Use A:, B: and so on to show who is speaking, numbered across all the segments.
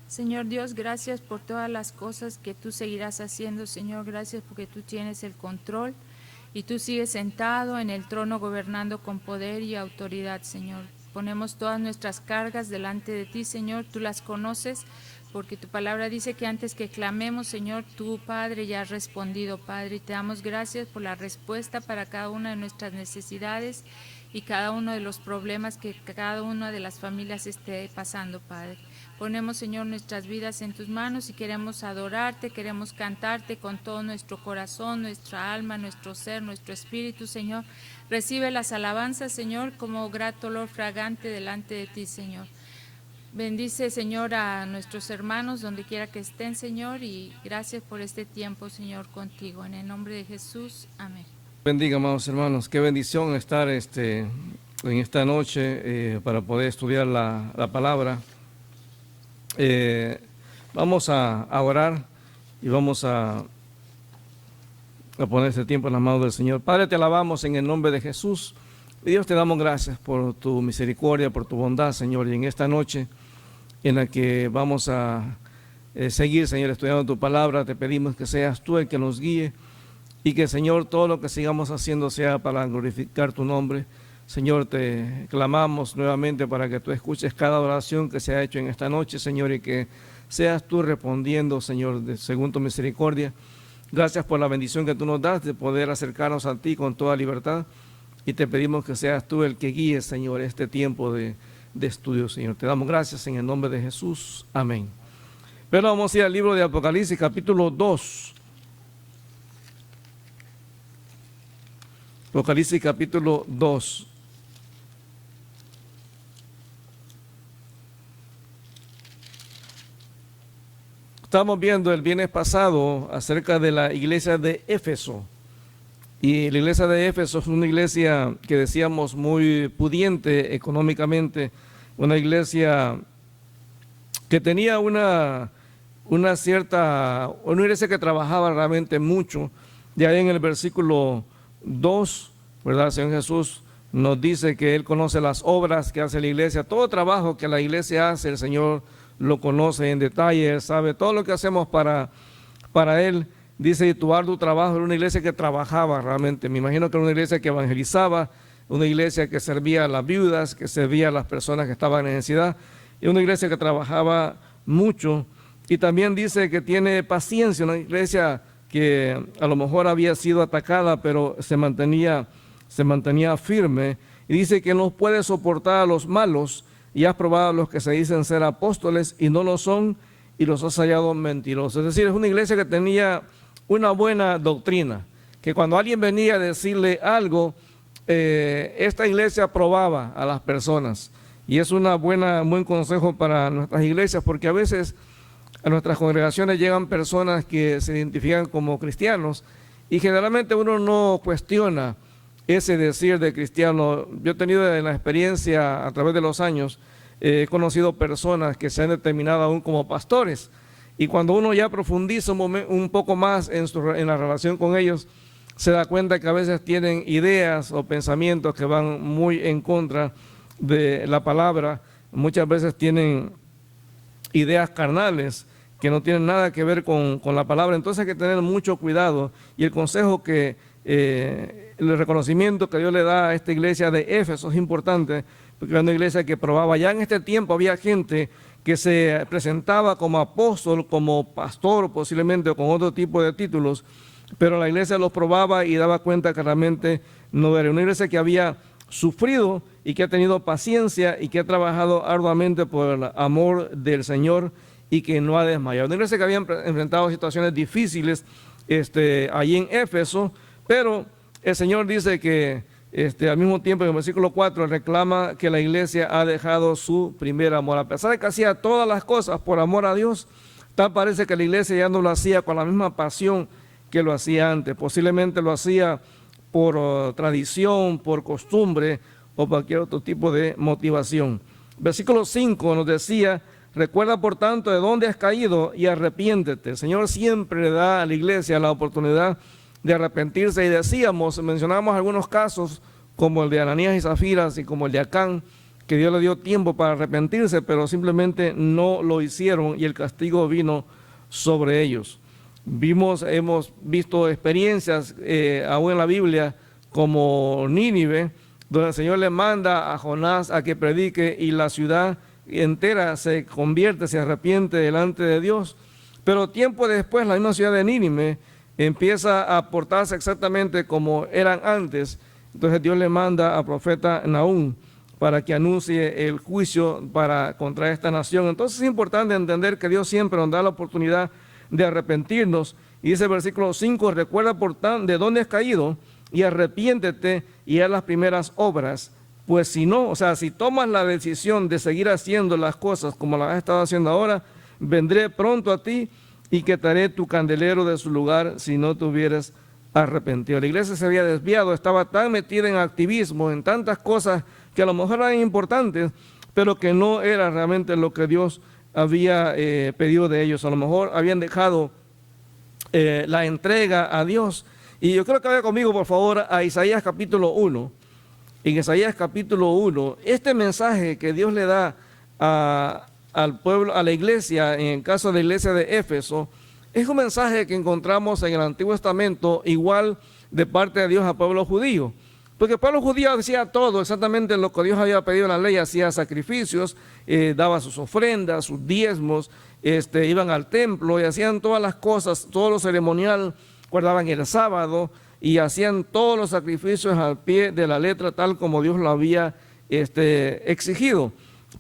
A: Señor Dios, gracias por todas las cosas que tú seguirás haciendo, Señor. Gracias porque tú tienes el control y tú sigues sentado en el trono gobernando con poder y autoridad, Señor. Ponemos todas nuestras cargas delante de ti, Señor. Tú las conoces porque tu palabra dice que antes que clamemos, Señor, tú, Padre, ya has respondido, Padre. Y te damos gracias por la respuesta para cada una de nuestras necesidades y cada uno de los problemas que cada una de las familias esté pasando, Padre. Ponemos, Señor, nuestras vidas en tus manos y queremos adorarte, queremos cantarte con todo nuestro corazón, nuestra alma, nuestro ser, nuestro espíritu, Señor. Recibe las alabanzas, Señor, como grato olor fragante delante de ti, Señor. Bendice, Señor, a nuestros hermanos donde quiera que estén, Señor, y gracias por este tiempo, Señor, contigo. En el nombre de Jesús, amén.
B: Bendiga, amados hermanos, qué bendición estar en esta noche para poder estudiar la palabra. Vamos a orar y vamos a poner este tiempo en las manos del Señor. Padre, te alabamos en el nombre de Jesús. Y Dios, te damos gracias por tu misericordia, por tu bondad, Señor. Y en esta noche en la que vamos a seguir, Señor, estudiando tu palabra, te pedimos que seas tú el que nos guíe y que, Señor, todo lo que sigamos haciendo sea para glorificar tu nombre. Señor, te clamamos nuevamente para que tú escuches cada oración que se ha hecho en esta noche, Señor, y que seas tú respondiendo, Señor, según tu misericordia. Gracias por la bendición que tú nos das de poder acercarnos a ti con toda libertad, y te pedimos que seas tú el que guíe, Señor, este tiempo de estudio, Señor. Te damos gracias en el nombre de Jesús. Amén. Pero vamos a ir al libro de Apocalipsis, capítulo 2. Apocalipsis, capítulo 2. Estamos viendo el viernes pasado acerca de la iglesia de Éfeso. Y la iglesia de Éfeso es una iglesia que decíamos muy pudiente económicamente, una iglesia que tenía una iglesia que trabajaba realmente mucho. De ahí en el versículo 2, ¿verdad? El Señor Jesús nos dice que Él conoce las obras que hace la iglesia, todo trabajo que la iglesia hace, el Señor lo conoce en detalle, Él sabe todo lo que hacemos para Él. Dice, tu arduo trabajo. Era una iglesia que trabajaba realmente. Me imagino que era una iglesia que evangelizaba, una iglesia que servía a las viudas, que servía a las personas que estaban en necesidad, y una iglesia que trabajaba mucho. Y también dice que tiene paciencia, una iglesia que a lo mejor había sido atacada, pero se mantenía firme. Y dice que no puede soportar a los malos, y has probado a los que se dicen ser apóstoles y no lo son, y los has hallado mentirosos. Es decir, es una iglesia que tenía una buena doctrina, que cuando alguien venía a decirle algo, esta iglesia aprobaba a las personas. Y es un buen consejo para nuestras iglesias, porque a veces a nuestras congregaciones llegan personas que se identifican como cristianos y generalmente uno no cuestiona ese decir de cristiano. Yo he tenido la experiencia a través de los años, he conocido personas que se han determinado aún como pastores, y cuando uno ya profundiza un poco más en la relación con ellos, se da cuenta que a veces tienen ideas o pensamientos que van muy en contra de la palabra. Muchas veces tienen ideas carnales que no tienen nada que ver con la palabra. Entonces hay que tener mucho cuidado, y el consejo el reconocimiento que Dios le da a esta iglesia de Éfeso es importante, porque era una iglesia que probaba. Ya en este tiempo había gente que se presentaba como apóstol, como pastor posiblemente, o con otro tipo de títulos, pero la iglesia los probaba y daba cuenta que realmente no era. Una iglesia que había sufrido y que ha tenido paciencia y que ha trabajado arduamente por el amor del Señor y que no ha desmayado. Una iglesia que había enfrentado situaciones difíciles allí en Éfeso, pero el Señor dice que al mismo tiempo, en el versículo 4, reclama que la iglesia ha dejado su primer amor. A pesar de que hacía todas las cosas por amor a Dios, tal parece que la iglesia ya no lo hacía con la misma pasión que lo hacía antes. Posiblemente lo hacía por tradición, por costumbre o cualquier otro tipo de motivación. Versículo 5 nos decía, recuerda por tanto de dónde has caído y arrepiéntete. El Señor siempre le da a la iglesia la oportunidad de arrepentirse, y mencionamos algunos casos como el de Ananías y Zafira y como el de Acán, que Dios le dio tiempo para arrepentirse, pero simplemente no lo hicieron y el castigo vino sobre ellos. Hemos visto experiencias aún en la Biblia como Nínive, donde el Señor le manda a Jonás a que predique y la ciudad entera se convierte, se arrepiente delante de Dios. Pero tiempo después la misma ciudad de Nínive empieza a portarse exactamente como eran antes. Entonces Dios le manda al profeta Nahum para que anuncie el juicio contra esta nación. Entonces es importante entender que Dios siempre nos da la oportunidad de arrepentirnos. Y dice el versículo 5, recuerda por tanto de dónde has caído y arrepiéntete y haz las primeras obras. Pues si no, o sea, si tomas la decisión de seguir haciendo las cosas como las has estado haciendo ahora, vendré pronto a ti y quitaré tu candelero de su lugar si no te hubieras arrepentido. La iglesia se había desviado, estaba tan metida en activismo, en tantas cosas que a lo mejor eran importantes, pero que no era realmente lo que Dios había pedido de ellos. A lo mejor habían dejado la entrega a Dios. Y yo creo que vaya conmigo, por favor, a Isaías capítulo 1. En Isaías capítulo 1, este mensaje que Dios le da al pueblo, a la iglesia, en el caso de la iglesia de Éfeso, es un mensaje que encontramos en el Antiguo Testamento igual de parte de Dios al pueblo judío. Porque el pueblo judío hacía todo exactamente lo que Dios había pedido en la ley, hacía sacrificios, daba sus ofrendas, sus diezmos, iban al templo y hacían todas las cosas, todo lo ceremonial, guardaban el sábado y hacían todos los sacrificios al pie de la letra tal como Dios lo había exigido.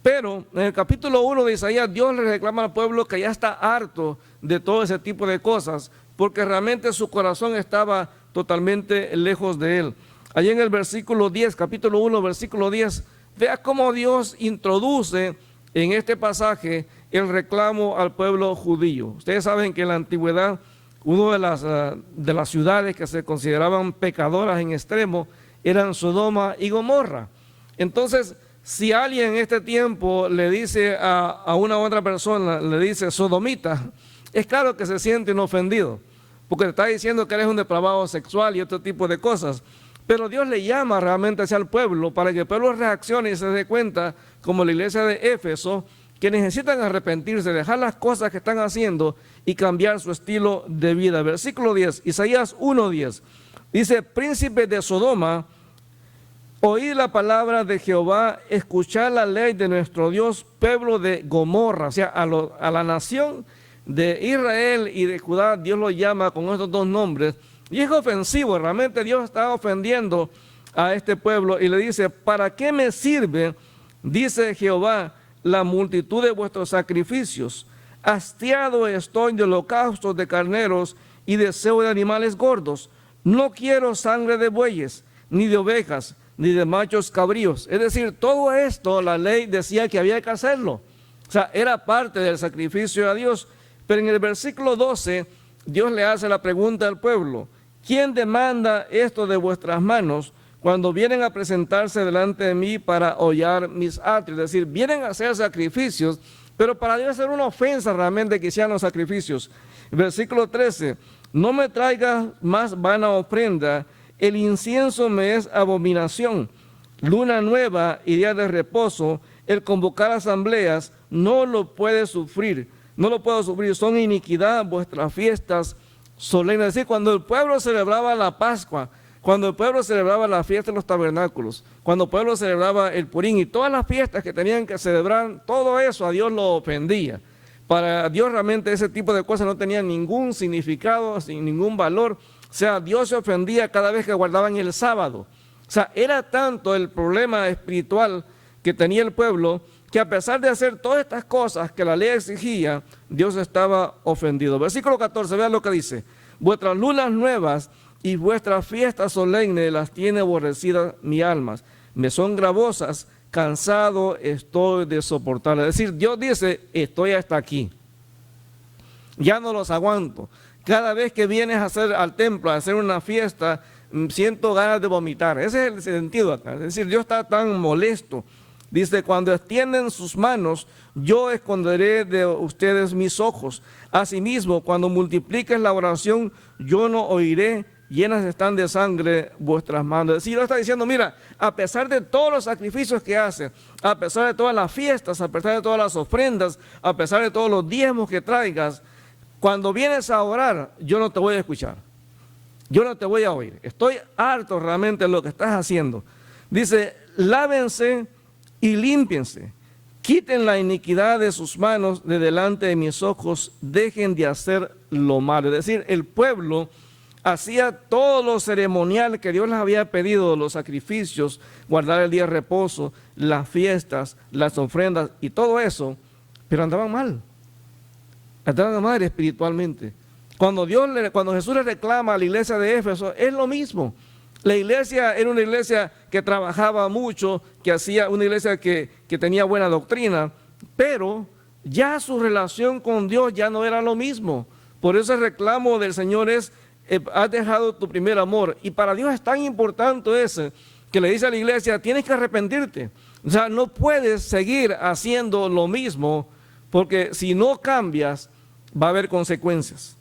B: Pero en el capítulo 1 de Isaías, Dios le reclama al pueblo que ya está harto de todo ese tipo de cosas, porque realmente su corazón estaba totalmente lejos de él. Allí en el versículo 10, capítulo 1, versículo 10, vea cómo Dios introduce en este pasaje el reclamo al pueblo judío. Ustedes saben que en la antigüedad, una de las ciudades que se consideraban pecadoras en extremo eran Sodoma y Gomorra. Entonces, si alguien en este tiempo le dice a una otra persona, le dice sodomita, es claro que se siente ofendido, porque te está diciendo que eres un depravado sexual y otro tipo de cosas. Pero Dios le llama realmente hacia el pueblo para que el pueblo reaccione y se dé cuenta, como la iglesia de Éfeso, que necesitan arrepentirse, dejar las cosas que están haciendo y cambiar su estilo de vida. Versículo 10, Isaías 1:10, dice, príncipes de Sodoma, oíd la palabra de Jehová, escuchad la ley de nuestro Dios, pueblo de Gomorra. O sea, a la nación de Israel y de Judá, Dios lo llama con estos dos nombres. Y es ofensivo, realmente Dios está ofendiendo a este pueblo y le dice, ¿para qué me sirve, dice Jehová, la multitud de vuestros sacrificios? Hastiado estoy de holocaustos de carneros y deseo de animales gordos. No quiero sangre de bueyes, ni de ovejas, ni de machos cabríos. Es decir, todo esto la ley decía que había que hacerlo. O sea, era parte del sacrificio a Dios. Pero en el versículo 12, Dios le hace la pregunta al pueblo, ¿quién demanda esto de vuestras manos cuando vienen a presentarse delante de mí para hollar mis atrios? Es decir, vienen a hacer sacrificios, pero para Dios era una ofensa realmente que hicieran los sacrificios. Versículo 13, no me traigas más vana ofrenda, el incienso me es abominación. Luna nueva y día de reposo, el convocar asambleas, no lo puede sufrir. No lo puedo sufrir, son iniquidad vuestras fiestas solemnes. Es decir, cuando el pueblo celebraba la Pascua, cuando el pueblo celebraba la fiesta de los tabernáculos, cuando el pueblo celebraba el Purín y todas las fiestas que tenían que celebrar, todo eso a Dios lo ofendía. Para Dios realmente ese tipo de cosas no tenían ningún significado, sin ningún valor. O sea, Dios se ofendía cada vez que guardaban el sábado. O sea, era tanto el problema espiritual que tenía el pueblo, que a pesar de hacer todas estas cosas que la ley exigía, Dios estaba ofendido. Versículo 14, vean lo que dice, vuestras lunas nuevas y vuestras fiestas solemnes las tiene aborrecidas mi alma, me son gravosas, cansado estoy de soportarlas. Es decir, Dios dice, estoy hasta aquí, ya no los aguanto. Cada vez que vienes al templo a hacer una fiesta, siento ganas de vomitar. Ese es el sentido acá. Es decir, Dios está tan molesto. Dice, cuando extienden sus manos, yo esconderé de ustedes mis ojos. Asimismo, cuando multipliques la oración, yo no oiré llenas están de sangre vuestras manos. Es decir, Dios está diciendo, mira, a pesar de todos los sacrificios que haces, a pesar de todas las fiestas, a pesar de todas las ofrendas, a pesar de todos los diezmos que traigas, cuando vienes a orar, yo no te voy a escuchar. Yo no te voy a oír. Estoy harto realmente de lo que estás haciendo. Dice, lávense y límpiense. Quiten la iniquidad de sus manos de delante de mis ojos. Dejen de hacer lo malo. Es decir, el pueblo hacía todo lo ceremonial que Dios les había pedido, los sacrificios, guardar el día de reposo, las fiestas, las ofrendas y todo eso, pero andaban mal. Andaban mal espiritualmente. Cuando Jesús le reclama a la iglesia de Éfeso, es lo mismo. La iglesia era una iglesia que trabajaba mucho, que hacía una iglesia que tenía buena doctrina, pero ya su relación con Dios ya no era lo mismo. Por eso el reclamo del Señor es, has dejado tu primer amor. Y para Dios es tan importante eso, que le dice a la iglesia, tienes que arrepentirte. O sea, no puedes seguir haciendo lo mismo, porque si no cambias, va a haber consecuencias.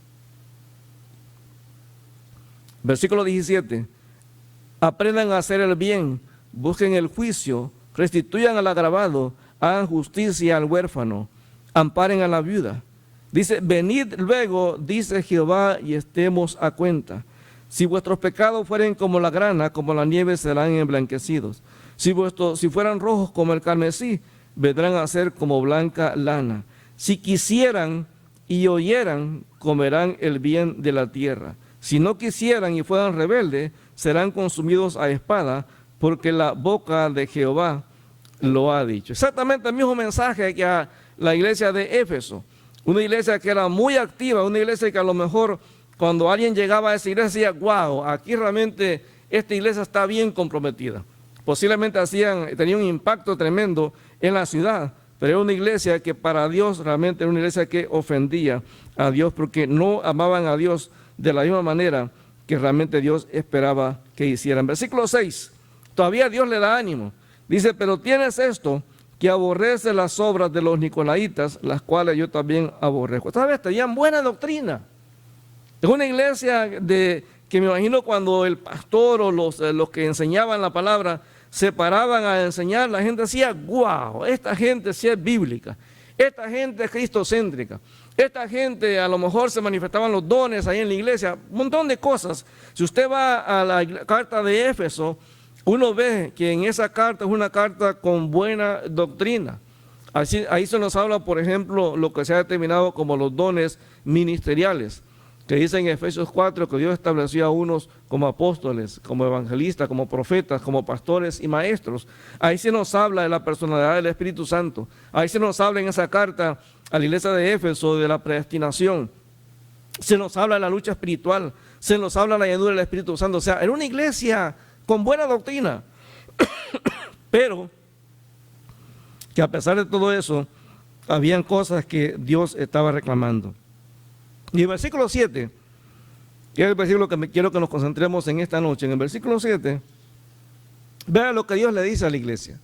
B: Versículo 17, aprendan a hacer el bien, busquen el juicio, restituyan al agravado, hagan justicia al huérfano, amparen a la viuda. Dice, venid luego, dice Jehová, y estemos a cuenta. Si vuestros pecados fueren como la grana, como la nieve serán emblanquecidos. Si fueran rojos como el carmesí, vendrán a ser como blanca lana. Si quisieran y oyeran, comerán el bien de la tierra. Si no quisieran y fueran rebeldes, serán consumidos a espada, porque la boca de Jehová lo ha dicho. Exactamente el mismo mensaje que a la iglesia de Éfeso. Una iglesia que era muy activa, una iglesia que a lo mejor cuando alguien llegaba a esa iglesia decía, wow, aquí realmente esta iglesia está bien comprometida. Posiblemente tenía un impacto tremendo en la ciudad, pero era una iglesia que para Dios realmente era una iglesia que ofendía a Dios, porque no amaban a Dios de la misma manera que realmente Dios esperaba que hicieran. Versículo 6, todavía Dios le da ánimo. Dice, pero tienes esto, que aborrece las obras de los nicolaitas, las cuales yo también aborrezco. Esta vez tenían buena doctrina. Es una iglesia que me imagino cuando el pastor o los que enseñaban la palabra se paraban a enseñar, la gente decía, wow, esta gente sí es bíblica, esta gente es cristocéntrica. Esta gente a lo mejor se manifestaban los dones ahí en la iglesia, un montón de cosas. Si usted va a la carta de Éfeso, uno ve que en esa carta es una carta con buena doctrina. Ahí se nos habla, por ejemplo, lo que se ha determinado como los dones ministeriales, que dice en Efesios 4 que Dios estableció a unos como apóstoles, como evangelistas, como profetas, como pastores y maestros. Ahí se nos habla de la personalidad del Espíritu Santo. Ahí se nos habla en esa carta a la iglesia de Éfeso de la predestinación. Se nos habla de la lucha espiritual, se nos habla de la llenura del Espíritu Santo. O sea, era una iglesia con buena doctrina, pero que a pesar de todo eso, habían cosas que Dios estaba reclamando. Y el versículo 7, que es el versículo que quiero que nos concentremos en esta noche, en el versículo 7, vean lo que Dios le dice a la iglesia.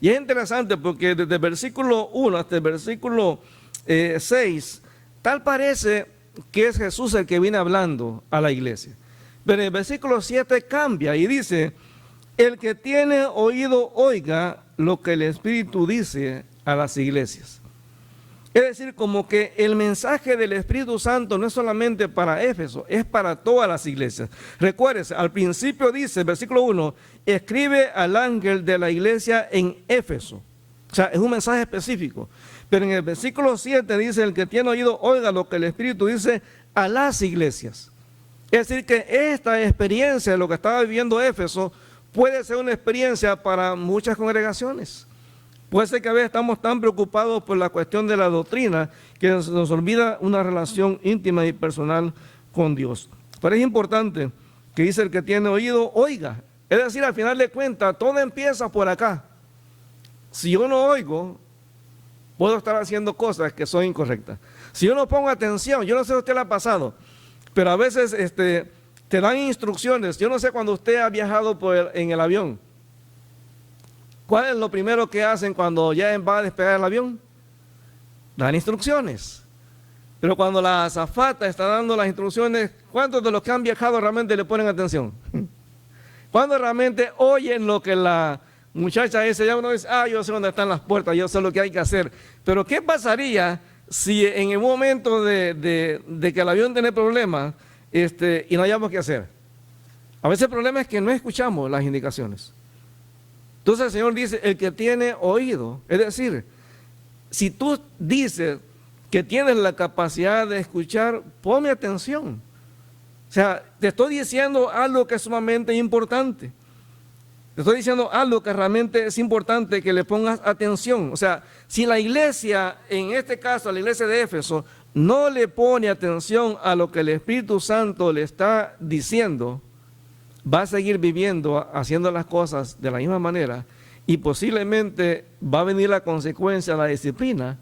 B: Y es interesante porque desde el versículo 1 hasta el versículo 6, tal parece que es Jesús el que viene hablando a la iglesia. Pero en el versículo 7 cambia y dice, el que tiene oído oiga lo que el Espíritu dice a las iglesias. Es decir, como que el mensaje del Espíritu Santo no es solamente para Éfeso, es para todas las iglesias. Recuérdese, al principio dice, versículo 1, escribe al ángel de la iglesia en Éfeso. O sea, es un mensaje específico. Pero en el versículo 7 dice, el que tiene oído oiga lo que el Espíritu dice a las iglesias. Es decir, que esta experiencia de lo que estaba viviendo Éfeso puede ser una experiencia para muchas congregaciones. Puede ser que a veces estamos tan preocupados por la cuestión de la doctrina que nos olvida una relación íntima y personal con Dios. Pero es importante que dice el que tiene oído, oiga. Es decir, al final de cuentas, todo empieza por acá. Si yo no oigo, puedo estar haciendo cosas que son incorrectas. Si yo no pongo atención, yo no sé si a usted le ha pasado, pero a veces te dan instrucciones. Yo no sé cuando usted ha viajado en el avión. ¿Cuál es lo primero que hacen cuando ya va a despegar el avión? Dan instrucciones. Pero cuando la azafata está dando las instrucciones, ¿cuántos de los que han viajado realmente le ponen atención? ¿Cuándo realmente oyen lo que la muchacha dice? Ya uno dice, yo sé dónde están las puertas, yo sé lo que hay que hacer. Pero ¿qué pasaría si en el momento de que el avión tiene problemas y no hayamos qué hacer? A veces el problema es que no escuchamos las indicaciones. Entonces el Señor dice, el que tiene oído, es decir, si tú dices que tienes la capacidad de escuchar, ponme atención. O sea, te estoy diciendo algo que es sumamente importante. Te estoy diciendo algo que realmente es importante que le pongas atención. O sea, si la iglesia, en este caso la iglesia de Éfeso, no le pone atención a lo que el Espíritu Santo le está diciendo, va a seguir viviendo, haciendo las cosas de la misma manera, y posiblemente va a venir la consecuencia, la disciplina,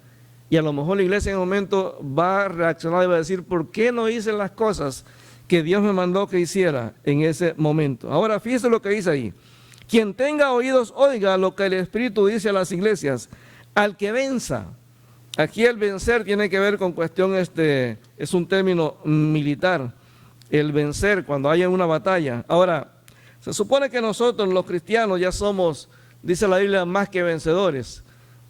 B: y a lo mejor la iglesia en un momento va a reaccionar y va a decir, ¿por qué no hice las cosas que Dios me mandó que hiciera en ese momento? Ahora, fíjese lo que dice ahí. Quien tenga oídos, oiga lo que el Espíritu dice a las iglesias. Al que venza. Aquí el vencer tiene que ver con cuestión, es un término militar. El vencer cuando haya una batalla. Ahora, se supone que nosotros los cristianos ya somos, dice la Biblia, más que vencedores.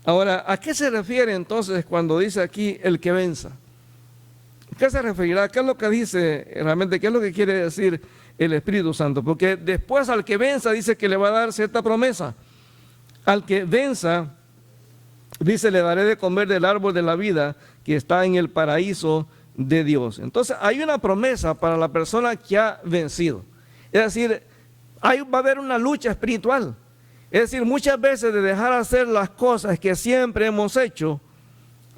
B: Ahora, ¿a qué se refiere entonces cuando dice aquí el que venza? ¿Qué se referirá? ¿Qué es lo que dice realmente? ¿Qué es lo que quiere decir el Espíritu Santo? Porque después al que venza dice que le va a dar cierta promesa. Al que venza, dice, le daré de comer del árbol de la vida que está en el paraíso de Dios. Entonces hay una promesa para la persona que ha vencido. Es decir, va a haber una lucha espiritual. Es decir, muchas veces de dejar hacer las cosas que siempre hemos hecho,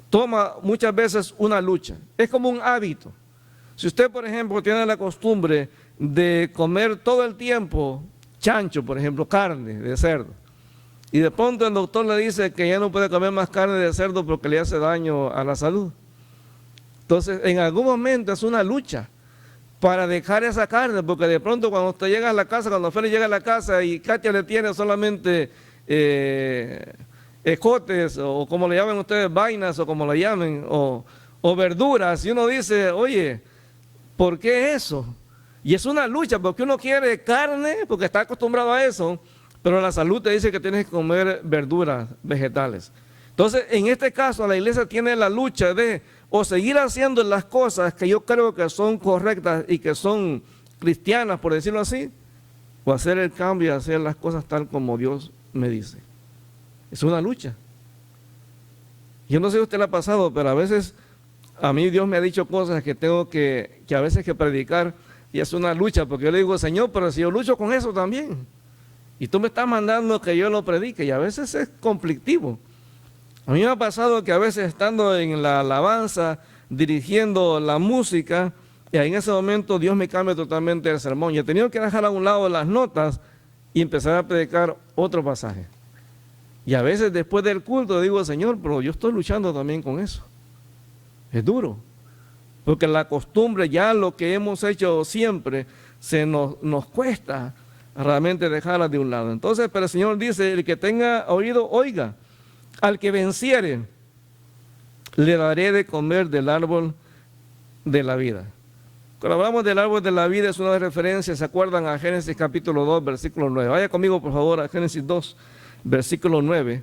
B: toma muchas veces una lucha. Es como un hábito. Si usted, por ejemplo, tiene la costumbre de comer todo el tiempo chancho, por ejemplo, carne de cerdo, y de pronto el doctor le dice que ya no puede comer más carne de cerdo porque le hace daño a la salud. Entonces, en algún momento es una lucha para dejar esa carne, porque de pronto cuando usted llega a la casa, cuando Félix llega a la casa y Katia le tiene solamente escotes, o como le llaman ustedes, vainas, o como le llamen, o verduras, y uno dice, oye, ¿por qué eso? Y es una lucha, porque uno quiere carne, porque está acostumbrado a eso, pero la salud te dice que tienes que comer verduras, vegetales. Entonces, en este caso, la iglesia tiene la lucha de o seguir haciendo las cosas que yo creo que son correctas y que son cristianas, por decirlo así, o hacer el cambio y hacer las cosas tal como Dios me dice. Es una lucha. Yo no sé si a usted le ha pasado, pero a veces a mí Dios me ha dicho cosas que tengo que a veces que predicar, y es una lucha, porque yo le digo, Señor, pero si yo lucho con eso también, y tú me estás mandando que yo lo predique, y a veces es conflictivo. A mí me ha pasado que a veces estando en la alabanza, dirigiendo la música, y en ese momento Dios me cambia totalmente el sermón. Y he tenido que dejar a un lado las notas y empezar a predicar otro pasaje. Y a veces después del culto digo, Señor, pero yo estoy luchando también con eso. Es duro, porque la costumbre, ya lo que hemos hecho siempre, nos cuesta realmente dejarla de un lado. Entonces, pero el Señor dice, el que tenga oído, oiga. Al que venciere, le daré de comer del árbol de la vida. Cuando hablamos del árbol de la vida es una referencia, ¿se acuerdan? A Génesis capítulo 2, versículo 9. Vaya conmigo, por favor, a Génesis 2, versículo 9,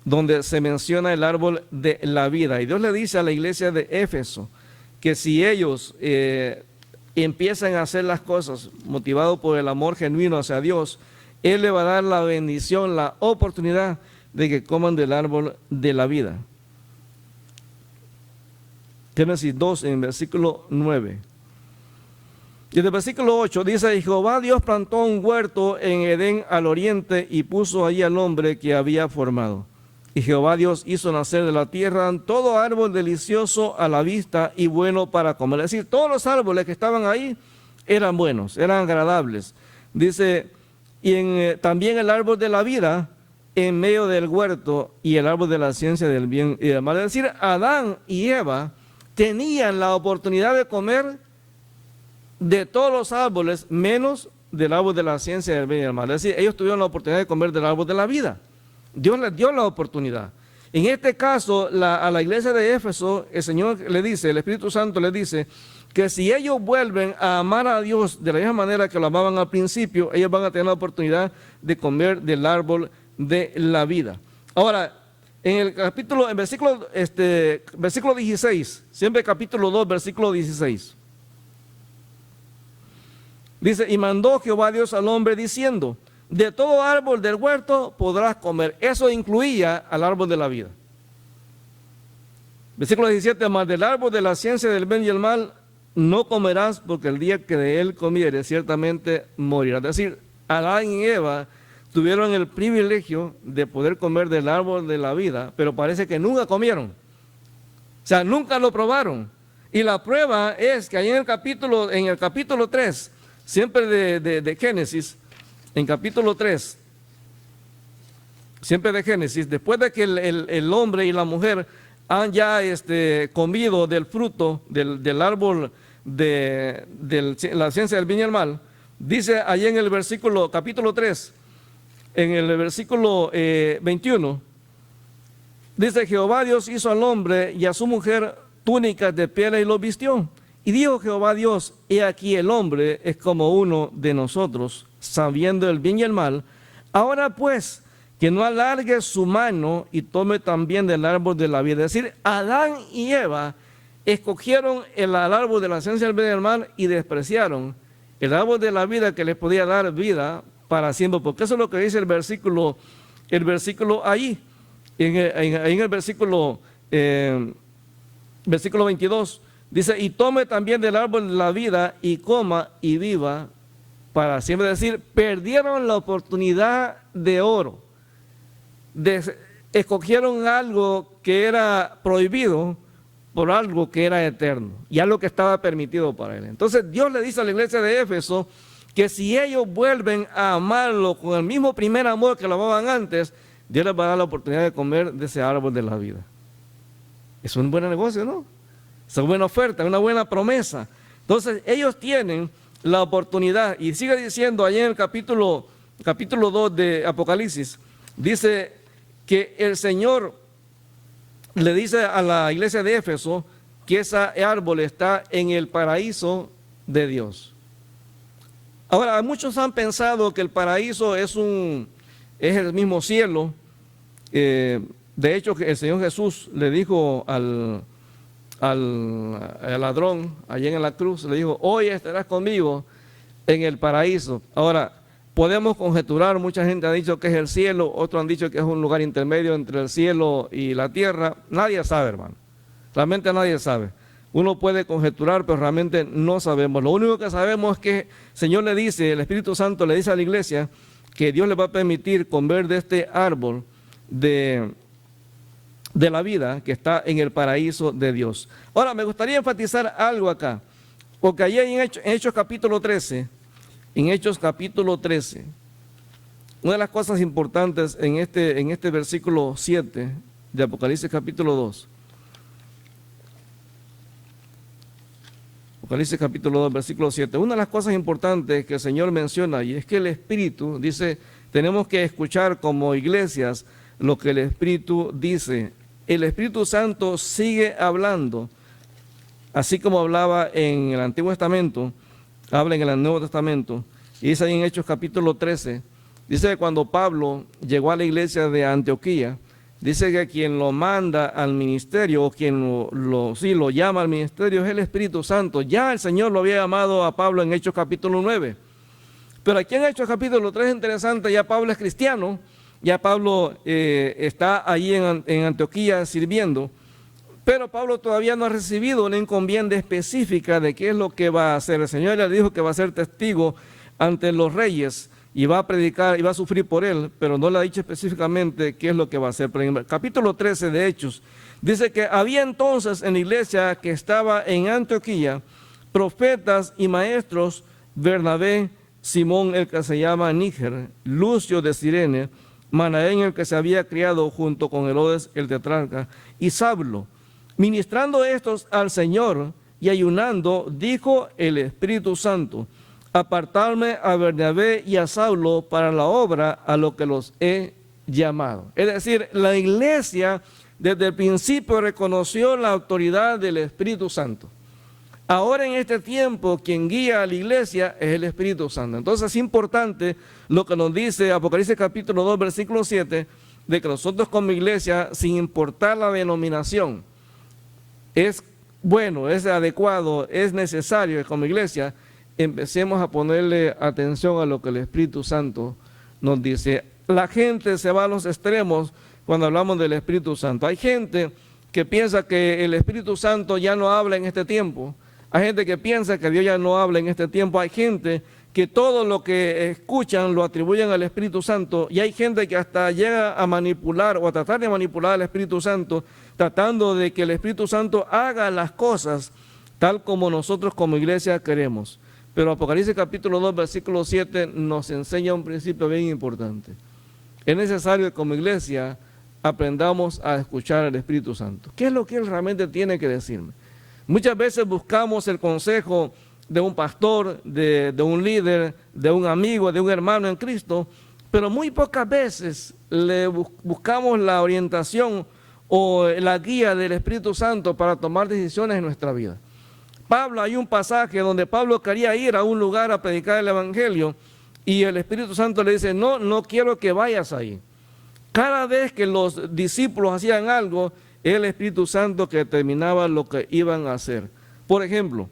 B: donde se menciona el árbol de la vida. Y Dios le dice a la iglesia de Éfeso que si ellos empiezan a hacer las cosas motivados por el amor genuino hacia Dios, Él le va a dar la bendición, la oportunidad de que coman del árbol de la vida. Génesis 2, en versículo 9. Y en el versículo 8 dice, y Jehová Dios plantó un huerto en Edén al oriente y puso allí al hombre que había formado. Y Jehová Dios hizo nacer de la tierra todo árbol delicioso a la vista y bueno para comer. Es decir, todos los árboles que estaban ahí eran buenos, eran agradables. Dice, y también el árbol de la vida en medio del huerto y el árbol de la ciencia del bien y del mal. Es decir, Adán y Eva tenían la oportunidad de comer de todos los árboles, menos del árbol de la ciencia del bien y del mal. Es decir, ellos tuvieron la oportunidad de comer del árbol de la vida. Dios les dio la oportunidad. En este caso, a la iglesia de Éfeso, el Señor le dice, el Espíritu Santo le dice, que si ellos vuelven a amar a Dios de la misma manera que lo amaban al principio, ellos van a tener la oportunidad de comer del árbol de la vida. Ahora, en versículo 16, siempre capítulo 2, versículo 16. Dice, y mandó Jehová Dios al hombre diciendo, de todo árbol del huerto podrás comer. Eso incluía al árbol de la vida. Versículo 17, mas del árbol de la ciencia del bien y el mal no comerás, porque el día que de él comieres ciertamente morirás. Es decir, Adán y Eva tuvieron el privilegio de poder comer del árbol de la vida, pero parece que nunca comieron. O sea, nunca lo probaron. Y la prueba es que ahí en el capítulo 3, siempre de Génesis, en capítulo 3, siempre de Génesis, después de que el hombre y la mujer han ya comido del fruto del árbol de la ciencia del bien y el mal, dice allí en el capítulo 3, en el versículo 21, dice, Jehová Dios hizo al hombre y a su mujer túnicas de piel y los vistió. Y dijo Jehová Dios, he aquí el hombre es como uno de nosotros, sabiendo el bien y el mal. Ahora pues, que no alargue su mano y tome también del árbol de la vida. Es decir, Adán y Eva escogieron el árbol de la ciencia del bien y el mal y despreciaron el árbol de la vida que les podía dar vida para siempre, porque eso es lo que dice el versículo ahí, en el versículo 22, dice, y tome también del árbol de la vida y coma y viva para siempre. Es decir, perdieron la oportunidad de oro, escogieron algo que era prohibido por algo que era eterno y algo que estaba permitido para él. Entonces Dios le dice a la iglesia de Éfeso que si ellos vuelven a amarlo con el mismo primer amor que lo amaban antes, Dios les va a dar la oportunidad de comer de ese árbol de la vida. Es un buen negocio, ¿no? Es una buena oferta, una buena promesa. Entonces ellos tienen la oportunidad, y sigue diciendo allá en el capítulo 2 de Apocalipsis, dice que el Señor le dice a la iglesia de Éfeso que ese árbol está en el paraíso de Dios. Ahora, muchos han pensado que el paraíso es el mismo cielo. De hecho, el Señor Jesús le dijo al ladrón allá en la cruz, le dijo, hoy estarás conmigo en el paraíso. Ahora, podemos conjeturar, mucha gente ha dicho que es el cielo, otros han dicho que es un lugar intermedio entre el cielo y la tierra. Nadie sabe, hermano. Realmente nadie sabe. Uno puede conjeturar, pero realmente no sabemos. Lo único que sabemos es que el Señor le dice, el Espíritu Santo le dice a la iglesia que Dios le va a permitir comer de este árbol de la vida que está en el paraíso de Dios. Ahora, me gustaría enfatizar algo acá, porque allí en Hechos capítulo 13, una de las cosas importantes en este versículo 7 de Apocalipsis capítulo 2, Apocalipsis capítulo 2, versículo 7. Una de las cosas importantes que el Señor menciona, y es que el Espíritu, dice, tenemos que escuchar como iglesias lo que el Espíritu dice. El Espíritu Santo sigue hablando, así como hablaba en el Antiguo Testamento, habla en el Nuevo Testamento, y dice ahí en Hechos capítulo 13, dice que cuando Pablo llegó a la iglesia de Antioquía, dice que quien lo manda al ministerio, o quien lo llama al ministerio, es el Espíritu Santo. Ya el Señor lo había llamado a Pablo en Hechos capítulo 9. Pero aquí en Hechos capítulo 3 es interesante, ya Pablo es cristiano, ya Pablo está allí en Antioquía sirviendo, pero Pablo todavía no ha recibido una encomienda específica de qué es lo que va a hacer. El Señor le dijo que va a ser testigo ante los reyes, y va a predicar y va a sufrir por él, pero no le ha dicho específicamente qué es lo que va a hacer. Pero en el capítulo 13 de Hechos, dice que había entonces en la iglesia que estaba en Antioquía, profetas y maestros, Bernabé, Simón el que se llama Níger, Lucio de Cirene, Manaén el que se había criado junto con Herodes el tetrarca, y Saulo. Ministrando estos al Señor y ayunando, dijo el Espíritu Santo, apartarme a Bernabé y a Saulo para la obra a lo que los he llamado. Es decir, la iglesia desde el principio reconoció la autoridad del Espíritu Santo. Ahora en este tiempo quien guía a la iglesia es el Espíritu Santo. Entonces es importante lo que nos dice Apocalipsis capítulo 2, versículo 7, de que nosotros como iglesia, sin importar la denominación, es bueno, es adecuado, es necesario que como iglesia empecemos a ponerle atención a lo que el Espíritu Santo nos dice. La gente se va a los extremos cuando hablamos del Espíritu Santo. Hay gente que piensa que el Espíritu Santo ya no habla en este tiempo. Hay gente que piensa que Dios ya no habla en este tiempo. Hay gente que todo lo que escuchan lo atribuyen al Espíritu Santo. Y hay gente que hasta llega a manipular o a tratar de manipular al Espíritu Santo, tratando de que el Espíritu Santo haga las cosas tal como nosotros como iglesia queremos. Pero Apocalipsis capítulo 2, versículo 7 nos enseña un principio bien importante. Es necesario que como iglesia aprendamos a escuchar al Espíritu Santo. ¿Qué es lo que Él realmente tiene que decirme? Muchas veces buscamos el consejo de un pastor, de un líder, de un amigo, de un hermano en Cristo, pero muy pocas veces le buscamos la orientación o la guía del Espíritu Santo para tomar decisiones en nuestra vida. Pablo, hay un pasaje donde Pablo quería ir a un lugar a predicar el Evangelio y el Espíritu Santo le dice, no quiero que vayas ahí. Cada vez que los discípulos hacían algo, el Espíritu Santo que determinaba lo que iban a hacer. Por ejemplo,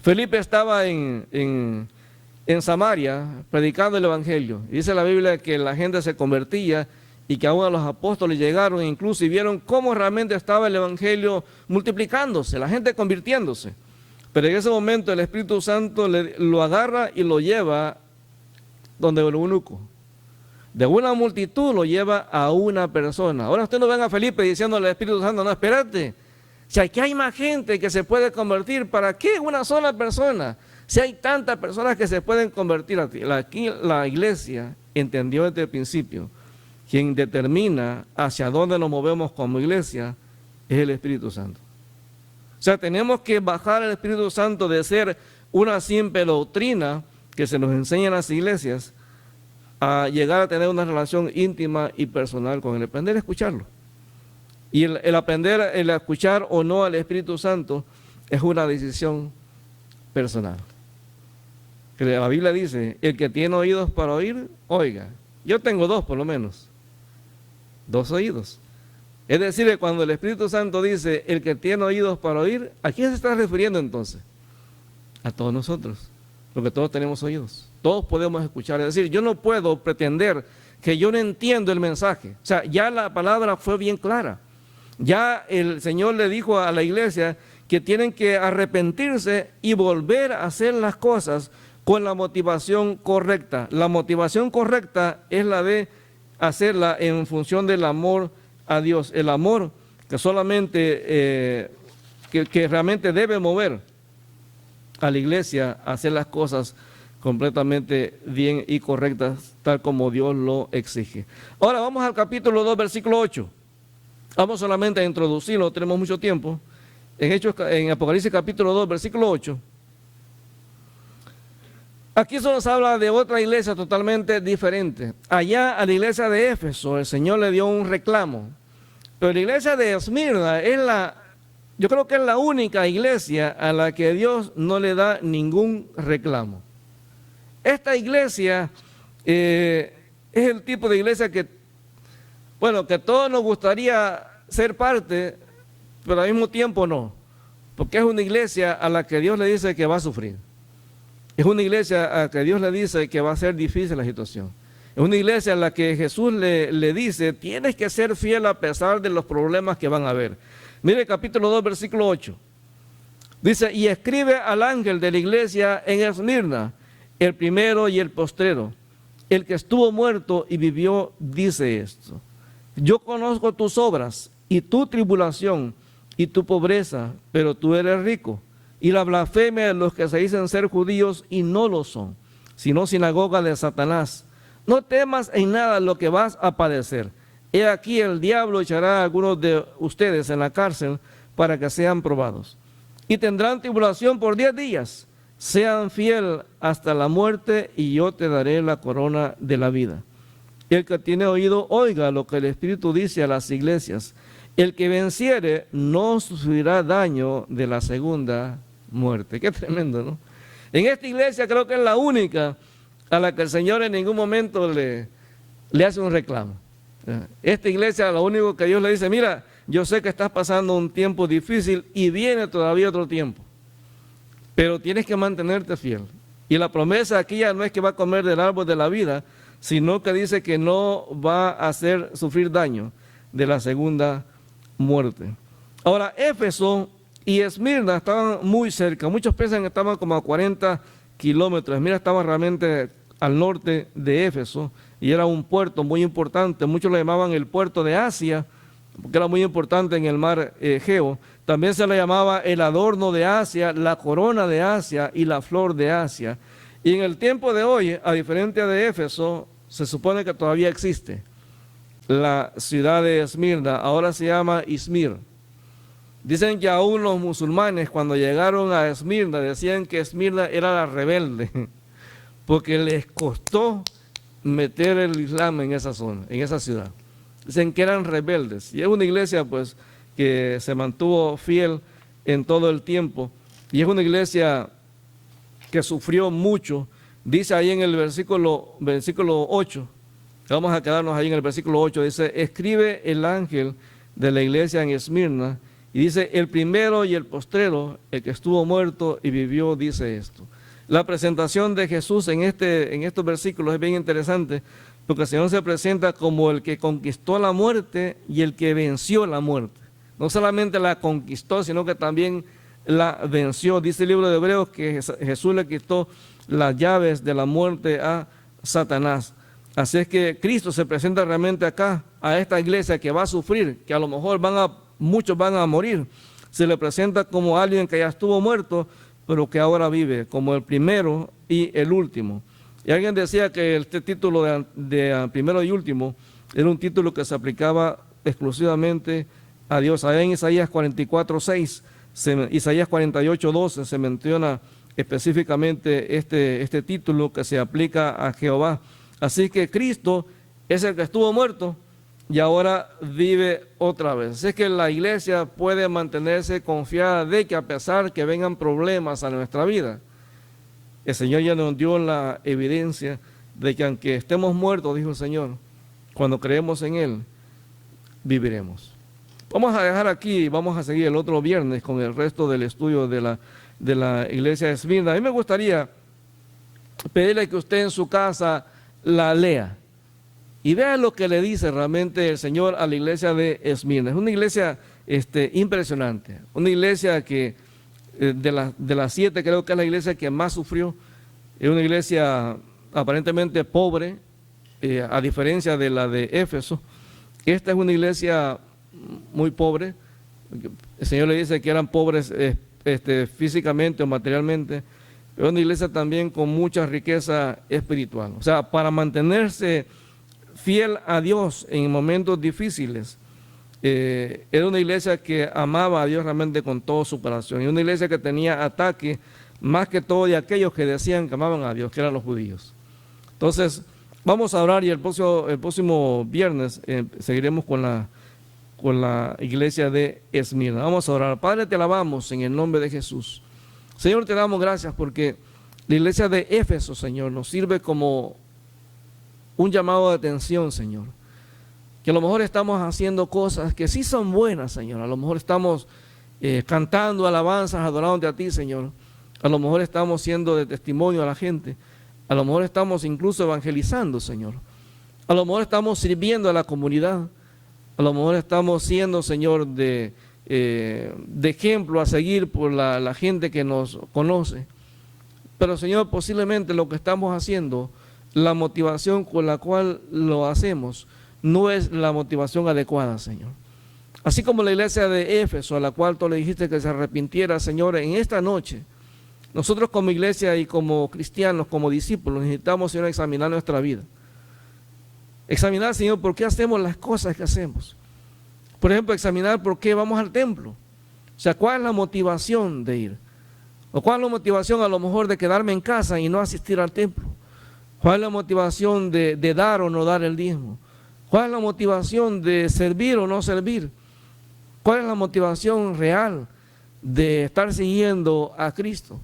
B: Felipe estaba en Samaria predicando el Evangelio. Dice la Biblia que la gente se convertía y que aún a los apóstoles llegaron incluso y vieron cómo realmente estaba el Evangelio multiplicándose, la gente convirtiéndose. Pero en ese momento el Espíritu Santo lo agarra y lo lleva donde el eunuco. De una multitud lo lleva a una persona. Ahora usted no venga a Felipe diciéndole al Espíritu Santo, no, espérate. Si aquí hay más gente que se puede convertir, ¿para qué una sola persona? Si hay tantas personas que se pueden convertir, aquí la iglesia entendió desde el principio, quien determina hacia dónde nos movemos como iglesia es el Espíritu Santo. O sea, tenemos que bajar al Espíritu Santo de ser una simple doctrina que se nos enseña en las iglesias a llegar a tener una relación íntima y personal con Él, aprender a escucharlo. Y el aprender, el escuchar o no al Espíritu Santo es una decisión personal. Que la Biblia dice, el que tiene oídos para oír, oiga. Yo tengo dos por lo menos, 2 oídos. Es decir, que cuando el Espíritu Santo dice, el que tiene oídos para oír, ¿a quién se está refiriendo entonces? A todos nosotros, porque todos tenemos oídos. Todos podemos escuchar. Es decir, yo no puedo pretender que yo no entiendo el mensaje. O sea, ya la palabra fue bien clara. Ya el Señor le dijo a la iglesia que tienen que arrepentirse y volver a hacer las cosas con la motivación correcta. La motivación correcta es la de hacerla en función del amor a Dios. El amor que solamente, que realmente debe mover a la iglesia a hacer las cosas completamente bien y correctas, tal como Dios lo exige. Ahora vamos al capítulo 2, versículo 8. Vamos solamente a introducirlo, no tenemos mucho tiempo. En Apocalipsis capítulo 2, versículo 8. Aquí se nos habla de otra iglesia totalmente diferente. Allá a la iglesia de Éfeso, el Señor le dio un reclamo. Pero la iglesia de Esmirna yo creo que es la única iglesia a la que Dios no le da ningún reclamo. Esta iglesia es el tipo de iglesia que todos nos gustaría ser parte, pero al mismo tiempo no. Porque es una iglesia a la que Dios le dice que va a sufrir. Es una iglesia a la que Dios le dice que va a ser difícil la situación. Es una iglesia a la que Jesús le dice, tienes que ser fiel a pesar de los problemas que van a haber. Mire el capítulo 2, versículo 8. Dice, y escribe al ángel de la iglesia en Esmirna, el primero y el postrero, el que estuvo muerto y vivió, dice esto. Yo conozco tus obras y tu tribulación y tu pobreza, pero tú eres rico. Y la blasfemia de los que se dicen ser judíos y no lo son, sino sinagoga de Satanás. No temas en nada lo que vas a padecer. He aquí el diablo echará a algunos de ustedes en la cárcel para que sean probados. Y tendrán tribulación por 10 días. Sean fiel hasta la muerte y yo te daré la corona de la vida. El que tiene oído, oiga lo que el Espíritu dice a las iglesias. El que venciere no sufrirá daño de la segunda muerte. Qué tremendo, ¿no? En esta iglesia creo que es la única a la que el Señor en ningún momento le hace un reclamo. Esta iglesia, lo único que Dios le dice, mira, yo sé que estás pasando un tiempo difícil y viene todavía otro tiempo, pero tienes que mantenerte fiel. Y la promesa aquí ya no es que va a comer del árbol de la vida, sino que dice que no va a hacer sufrir daño de la segunda muerte. Ahora, Éfeso y Esmirna estaban muy cerca. Muchos piensan que estaban como a 40 kilómetros. Esmirna estaba realmente al norte de Éfeso y era un puerto muy importante. Muchos lo llamaban el puerto de Asia, porque era muy importante en el mar Egeo. También se le llamaba el adorno de Asia, la corona de Asia y la flor de Asia. Y en el tiempo de hoy, a diferencia de Éfeso, se supone que todavía existe la ciudad de Esmirna. Ahora se llama Izmir. Dicen que aún los musulmanes cuando llegaron a Esmirna decían que Esmirna era la rebelde, porque les costó meter el Islam en esa zona, en esa ciudad. Dicen que eran rebeldes. Y es una iglesia pues que se mantuvo fiel en todo el tiempo. Y es una iglesia que sufrió mucho. Dice ahí en el versículo 8, vamos a quedarnos ahí en el versículo 8, dice, escribe el ángel de la iglesia en Esmirna, y dice, el primero y el postrero, el que estuvo muerto y vivió, dice esto. La presentación de Jesús en estos versículos es bien interesante, porque el Señor se presenta como el que conquistó la muerte y el que venció la muerte. No solamente la conquistó, sino que también la venció. Dice el libro de Hebreos que Jesús le quitó las llaves de la muerte a Satanás. Así es que Cristo se presenta realmente acá, a esta iglesia que va a sufrir, que a lo mejor muchos van a morir. Se le presenta como alguien que ya estuvo muerto, pero que ahora vive, como el primero y el último. Y alguien decía que este título de primero y último era un título que se aplicaba exclusivamente a Dios. Allá en Isaías 44:6, Isaías 48:12 se menciona específicamente este título que se aplica a Jehová. Así que Cristo es el que estuvo muerto y ahora vive otra vez. Así que la iglesia puede mantenerse confiada de que a pesar que vengan problemas a nuestra vida, el Señor ya nos dio la evidencia de que aunque estemos muertos, dijo el Señor, cuando creemos en Él, viviremos. Vamos a dejar aquí y vamos a seguir el otro viernes con el resto del estudio de la iglesia de Esmirna. A mí me gustaría pedirle que usted en su casa la lea y vea lo que le dice realmente el Señor a la iglesia de Esmirna. Es una iglesia impresionante, una iglesia que de las 7 creo que es la iglesia que más sufrió. Es una iglesia aparentemente pobre, a diferencia de la de Éfeso. Esta es una iglesia muy pobre. El Señor le dice que eran pobres físicamente o materialmente. Es una iglesia también con mucha riqueza espiritual. O sea, para mantenerse fiel a Dios en momentos difíciles, era una iglesia que amaba a Dios realmente con todo su corazón. Y una iglesia que tenía ataque más que todo de aquellos que decían que amaban a Dios, que eran los judíos. Entonces, vamos a orar y el próximo viernes seguiremos con la iglesia de Esmirna. Vamos a orar. Padre, te alabamos en el nombre de Jesús. Señor, te damos gracias porque la iglesia de Éfeso, Señor, nos sirve como un llamado de atención, Señor. Que a lo mejor estamos haciendo cosas que sí son buenas, Señor. A lo mejor estamos cantando alabanzas, adorándote a ti, Señor. A lo mejor estamos siendo de testimonio a la gente. A lo mejor estamos incluso evangelizando, Señor. A lo mejor estamos sirviendo a la comunidad. A lo mejor estamos siendo, Señor, de ejemplo a seguir por la gente que nos conoce. Pero, Señor, posiblemente lo que estamos haciendo, la motivación con la cual lo hacemos, no es la motivación adecuada, Señor. Así como la iglesia de Éfeso, a la cual tú le dijiste que se arrepintiera, Señor, en esta noche, nosotros como iglesia y como cristianos, como discípulos, necesitamos, Señor, examinar nuestra vida. Examinar, Señor, por qué hacemos las cosas que hacemos. Por ejemplo, examinar por qué vamos al templo. O sea, ¿cuál es la motivación de ir? ¿O cuál es la motivación a lo mejor de quedarme en casa y no asistir al templo? ¿Cuál es la motivación de dar o no dar el diezmo? ¿Cuál es la motivación de servir o no servir? ¿Cuál es la motivación real de estar siguiendo a Cristo?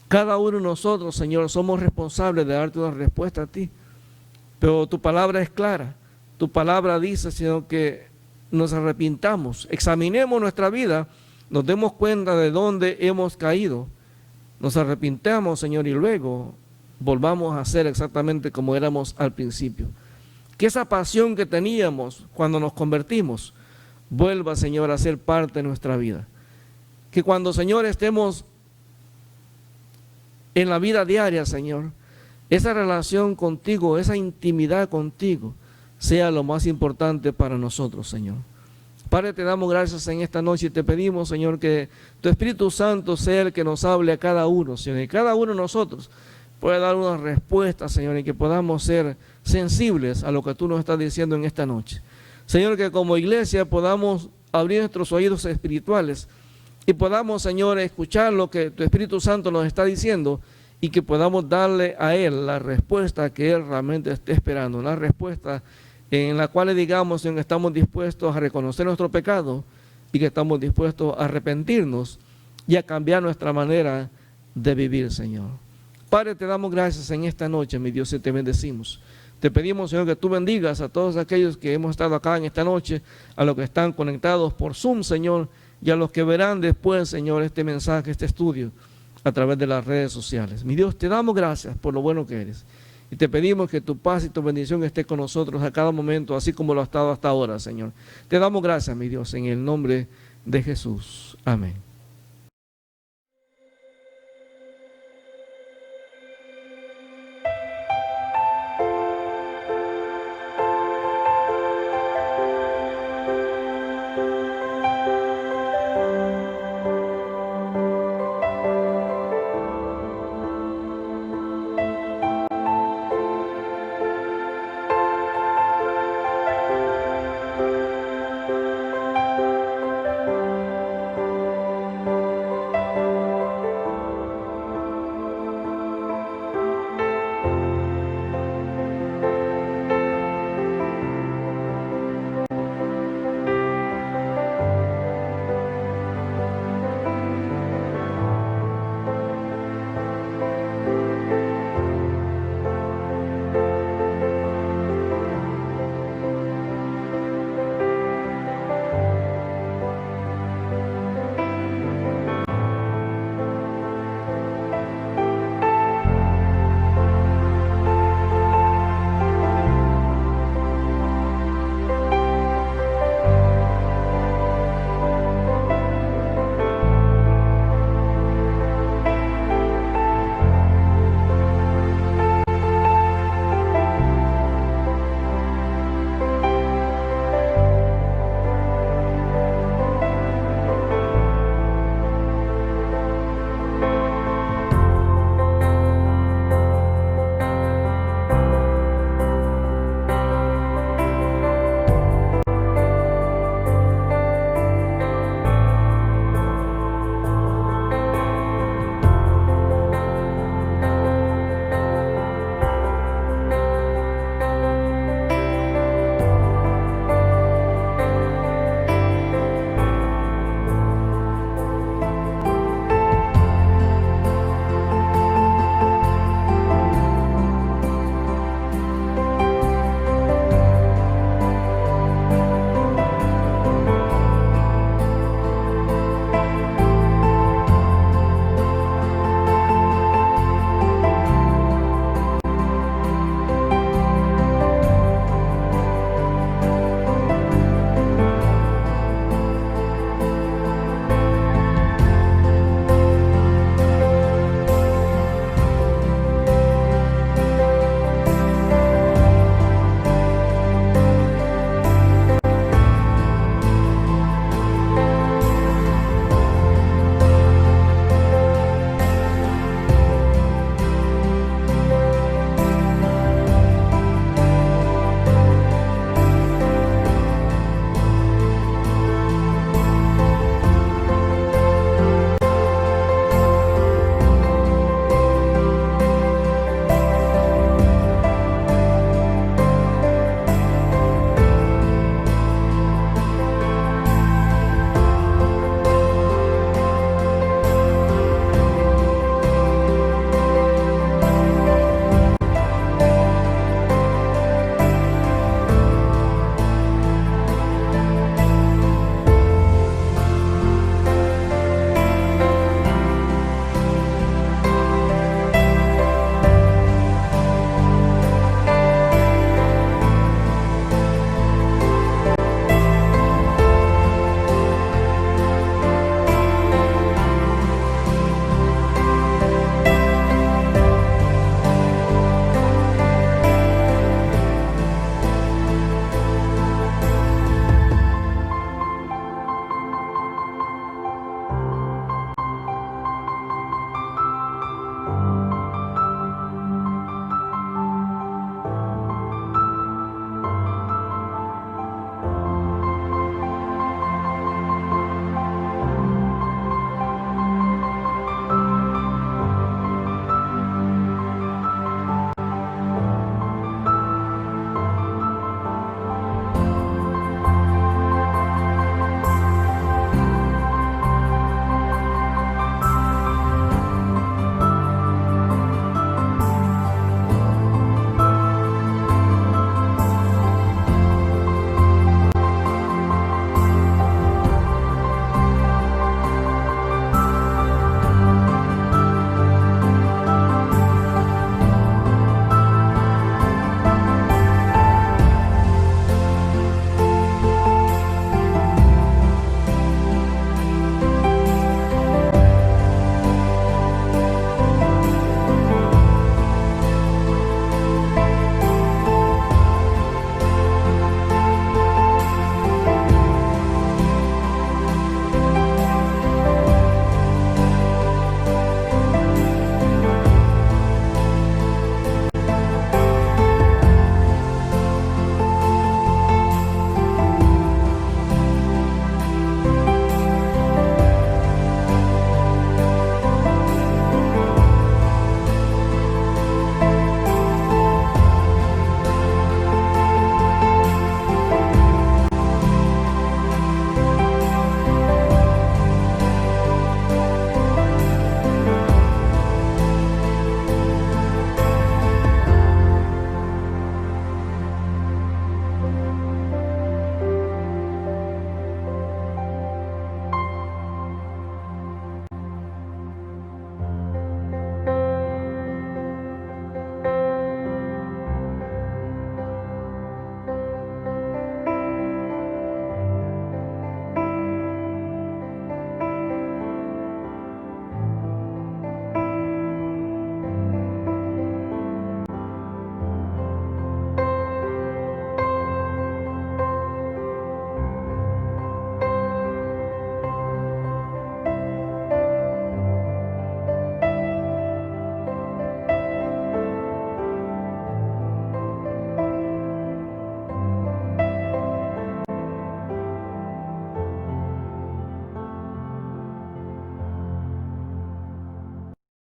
B: Cada uno de nosotros, Señor, somos responsables de darte una respuesta a ti. Pero tu palabra es clara. Tu palabra dice, Señor, que nos arrepintamos, examinemos nuestra vida, nos demos cuenta de dónde hemos caído, nos arrepintamos, Señor, y luego volvamos a ser exactamente como éramos al principio. Que esa pasión que teníamos cuando nos convertimos vuelva, Señor, a ser parte de nuestra vida. Que cuando, Señor, estemos en la vida diaria, Señor, esa relación contigo, esa intimidad contigo, sea lo más importante para nosotros, Señor. Padre, te damos gracias en esta noche y te pedimos, Señor, que tu Espíritu Santo sea el que nos hable a cada uno, Señor, y cada uno de nosotros pueda dar una respuesta, Señor, y que podamos ser sensibles a lo que tú nos estás diciendo en esta noche. Señor, que como iglesia podamos abrir nuestros oídos espirituales y podamos, Señor, escuchar lo que tu Espíritu Santo nos está diciendo y que podamos darle a Él la respuesta que Él realmente esté esperando, una respuesta en la cual digamos, Señor, que estamos dispuestos a reconocer nuestro pecado y que estamos dispuestos a arrepentirnos y a cambiar nuestra manera de vivir, Señor. Padre, te damos gracias en esta noche, mi Dios, y te bendecimos. Te pedimos, Señor, que tú bendigas a todos aquellos que hemos estado acá en esta noche, a los que están conectados por Zoom, Señor, y a los que verán después, Señor, este mensaje, este estudio, a través de las redes sociales. Mi Dios, te damos gracias por lo bueno que eres. Y te pedimos que tu paz y tu bendición esté con nosotros a cada momento, así como lo ha estado hasta ahora, Señor. Te damos gracias, mi Dios, en el nombre de Jesús. Amén.